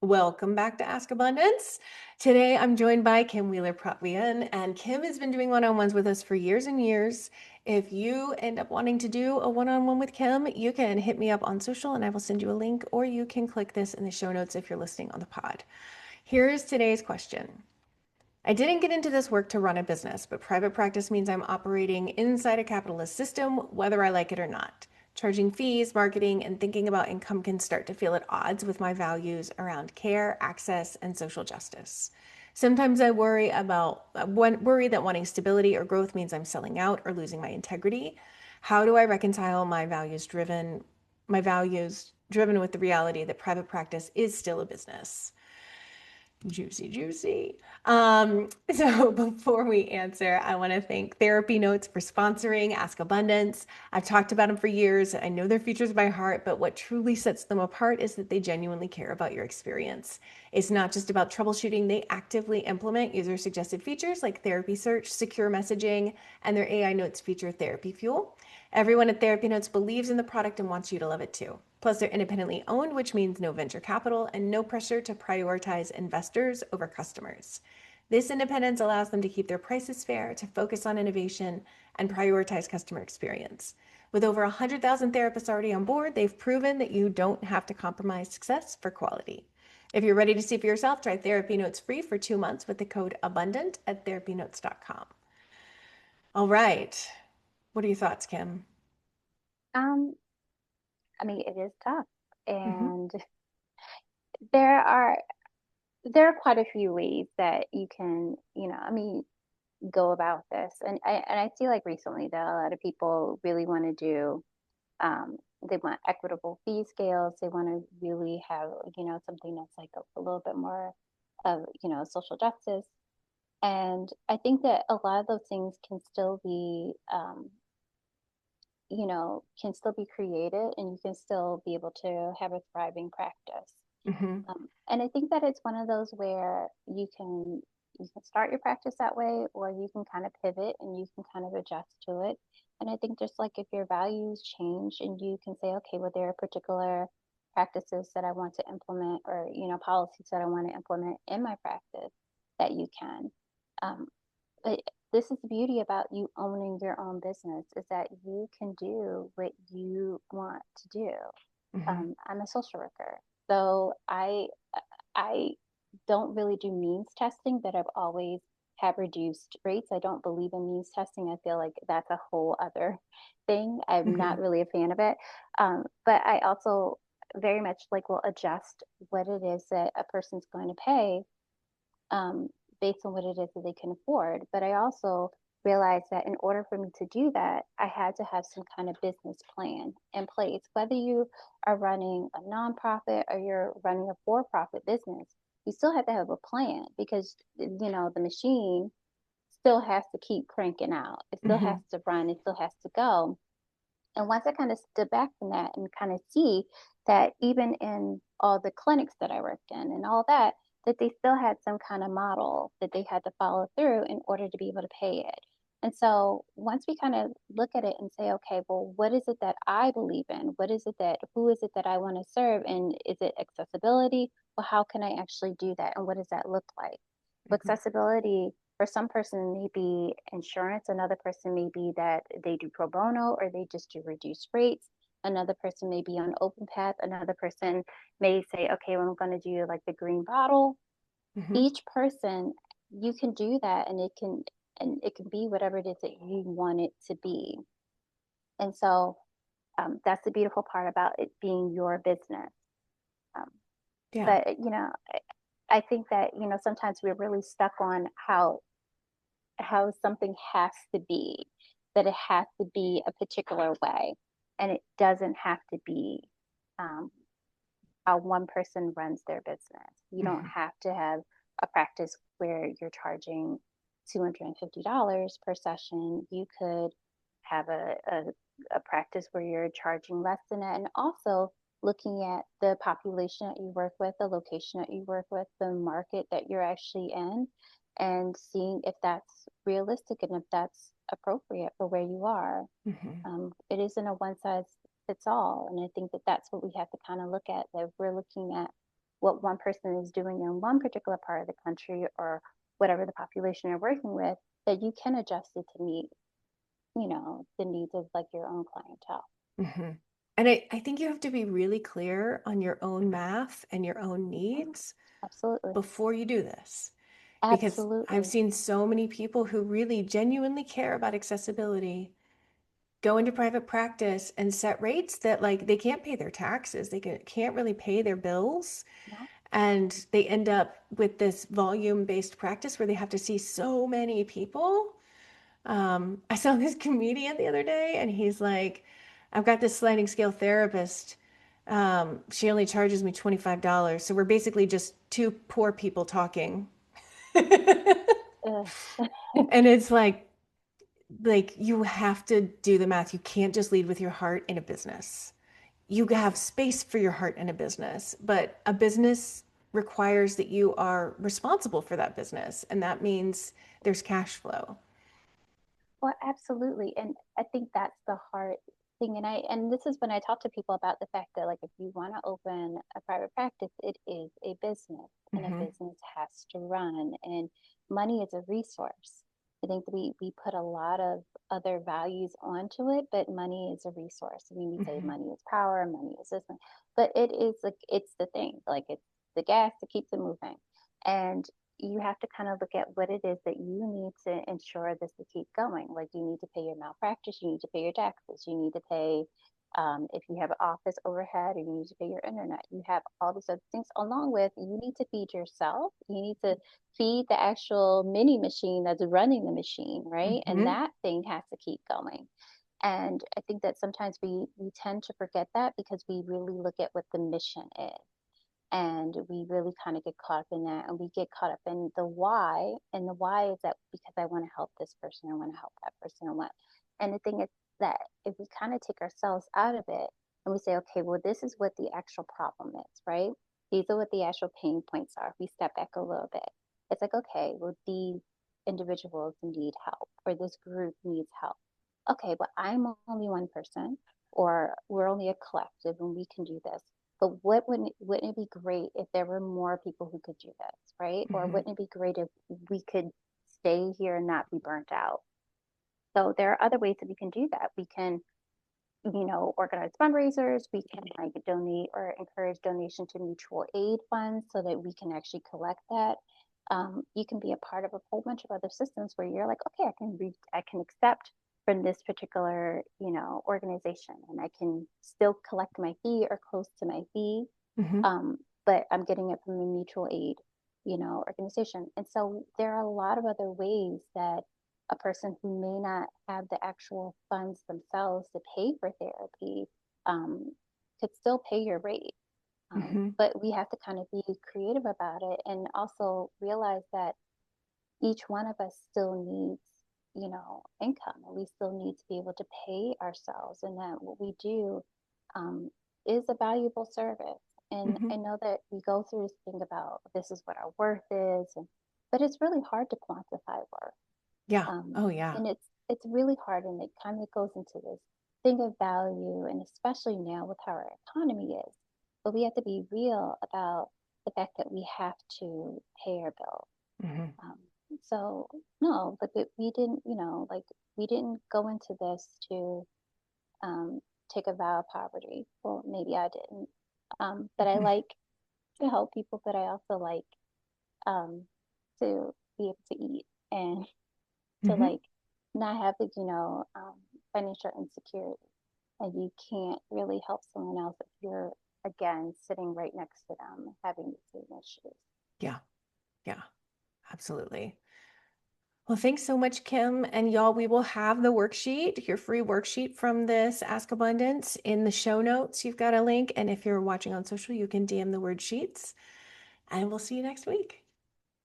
Welcome back to Ask Abundance. Today I'm joined by Kim Wheeler-Poitevien, and Kim has been doing one-on-ones with us for years and years. If you end up wanting to do a one-on-one with Kim, you can hit me up on social and I will send you a link, or you can click this in the show notes if you're listening on the pod. Here's today's question. I didn't get into this work to run a business, but private practice means I'm operating inside a capitalist system, whether I like it or not. Charging fees, marketing, and thinking about income can start to feel at odds with my values around care, access, and social justice. Sometimes I worry that wanting stability or growth means I'm selling out or losing my integrity. How do I reconcile my values driven with the reality that private practice is still a business? Juicy, juicy. So before we answer, I want to thank Therapy Notes for sponsoring Ask Abundance. I've talked about them for years. I know their features by heart, but what truly sets them apart is that they genuinely care about your experience. It's not just about troubleshooting. They actively implement user-suggested features like therapy search, secure messaging, and their AI Notes feature Therapy Fuel. Everyone at Therapy Notes believes in the product and wants you to love it too. Plus, they're independently owned, which means no venture capital and no pressure to prioritize investors over customers. This independence allows them to keep their prices fair, to focus on innovation, and prioritize customer experience. With over 100,000 therapists already on board, they've proven that you don't have to compromise success for quality. If you're ready to see for yourself, try Therapy Notes free for 2 months with the code ABUNDANT at therapynotes.com. All right. What are your thoughts, Kim? Um, I mean, it is tough, Mm-hmm. and there are there are quite a few ways that you can, go about this. And I feel like recently that a lot of people really want to do, they want equitable fee scales. They want to really have, something that's like a little bit more of, social justice. And I think that a lot of those things can still be created, and you can still be able to have a thriving practice. Mm-hmm. And I think that it's one of those where you can start your practice that way, or you can kind of pivot and you can kind of adjust to it. And I think just like if your values change and you can say, okay, well, there are particular practices that I want to implement, or policies that I want to implement in my practice, that you can. Um, but this is the beauty about you owning your own business, is that you can do what you want to do. Mm-hmm. I'm a social worker, so I don't really do means testing, but I've always have reduced rates. I don't believe in means testing. I feel like that's a whole other thing. I'm Mm-hmm. not really a fan of it. But I also very much like will adjust what it is that a person's going to pay, um, based on what it is that they can afford. But I also realized that in order for me to do that, I had to have some kind of business plan in place. Whether you are running a nonprofit or you're running a for profit business, you still have to have a plan, because, the machine still has to keep cranking out. It still has Mm-hmm. to run, it still has to go. And once I kind of stood back from that and kind of see that even in all the clinics that I worked in and all that, that they still had some kind of model that they had to follow through in order to be able to pay it. And so once we kind of look at it and say, okay, well, what is it that I believe in? Who is it that I want to serve? And is it accessibility? Well, how can I actually do that? And what does that look like? Well, Mm-hmm. accessibility for some person may be insurance, another person may be that they do pro bono or they just do reduced rates. Another person may be on open path. Another person may say, okay, well, I'm going to do like the green bottle. Mm-hmm. Each person, you can do that, and it can be whatever it is that you want it to be. And so that's the beautiful part about it being your business. Um, Yeah. but I think that sometimes we're really stuck on how something has to be, that it has to be a particular way, and it doesn't have to be, um, how one person runs their business. You don't Mm-hmm. have to have a practice where you're charging $250 per session. You could have a practice where you're charging less than that. And also looking at the population that you work with, the location that you work with, the market that you're actually in, and seeing if that's realistic and if that's appropriate for where you are. Mm-hmm. It isn't a one size fits all. And I think that that's what we have to kind of look at, that we're looking at what one person is doing in one particular part of the country or whatever the population you're working with, that you can adjust it to meet, the needs of like your own clientele. Hmm. And I think you have to be really clear on your own math and your own needs Absolutely. before you do this. Because I've Absolutely. seen so many people who really genuinely care about accessibility go into private practice and set rates that like they can't pay their taxes, they can't really pay their bills. No. And they end up with this volume-based practice where they have to see so many people. I saw this comedian the other day, and he's like, I've got this sliding scale therapist. She only charges me $25. So we're basically just two poor people talking. And it's like you have to do the math. You can't just lead with your heart in a business. You have space for your heart in a business, but a business requires that you are responsible for that business, and that means there's cash flow. Well, absolutely. And I think that's the hard thing. And this is when I talk to people about the fact that like if you want to open a private practice, it is a business and a Hmm. business has to run and money is a resource. I think that we put a lot of other values onto it, but money is a resource. I mean, we say Hmm. money is power, money is this, but it is like it's the thing, like it's the gas that keeps it moving. And you have to kind of look at what it is that you need to ensure this to keep going. Like you need to pay your malpractice, you need to pay your taxes, you need to pay if you have an office overhead, or you need to pay your internet. You have all these other things along with you need to feed yourself. You need to feed the actual mini machine that's running the machine, right? And Hmm. that thing has to keep going. And I think that sometimes we tend to forget that because we really look at what the mission is and we really kind of get caught up in that and we get caught up in the why, and the why is that because I want to help this person, I want to help that person, I want. And the thing is that if we kind of take ourselves out of it and we say, okay, well, this is what the actual problem is, right? These are what the actual pain points are. If we step back a little bit, it's like, okay, well, these individuals need help or this group needs help. Okay, but I'm only one person or we're only a collective and we can do this. But wouldn't it be great if there were more people who could do this, right? Or Hmm. wouldn't it be great if we could stay here and not be burnt out? So there are other ways that we can do that. We can, organize fundraisers. We can like donate or encourage donation to mutual aid funds so that we can actually collect that. You can be a part of a whole bunch of other systems where you're like, okay, I can accept from this particular, organization, and I can still collect my fee or close to my fee, Hmm. um, but I'm getting it from a mutual aid, organization. And so there are a lot of other ways that a person who may not have the actual funds themselves to pay for therapy um, could still pay your rate. Hmm. But we have to kind of be creative about it and also realize that each one of us still needs, income, and we still need to be able to pay ourselves, and that what we do um, is a valuable service. And Hmm. I know that we go through this thing about this is what our worth is, but it's really hard to quantify worth. Yeah. Um, Oh, yeah. and it's really hard, and it kind of goes into this thing of value, and especially now with how our economy is. But we have to be real about the fact that we have to pay our bills. Hmm. Um, so no, but we didn't, like we didn't go into this to um, take a vow of poverty. Well, maybe I didn't. But I Hmm. like to help people, but I also like um, to be able to eat and to Hmm. like not have the, financial insecurity. And you can't really help someone else if you're again sitting right next to them having the same issues. Yeah. Yeah. Absolutely. Well, thanks so much, Kim. And y'all, we will have the worksheet, your free worksheet from this Ask Abundance in the show notes. You've got a link. And if you're watching on social, you can DM the word sheets. And we'll see you next week.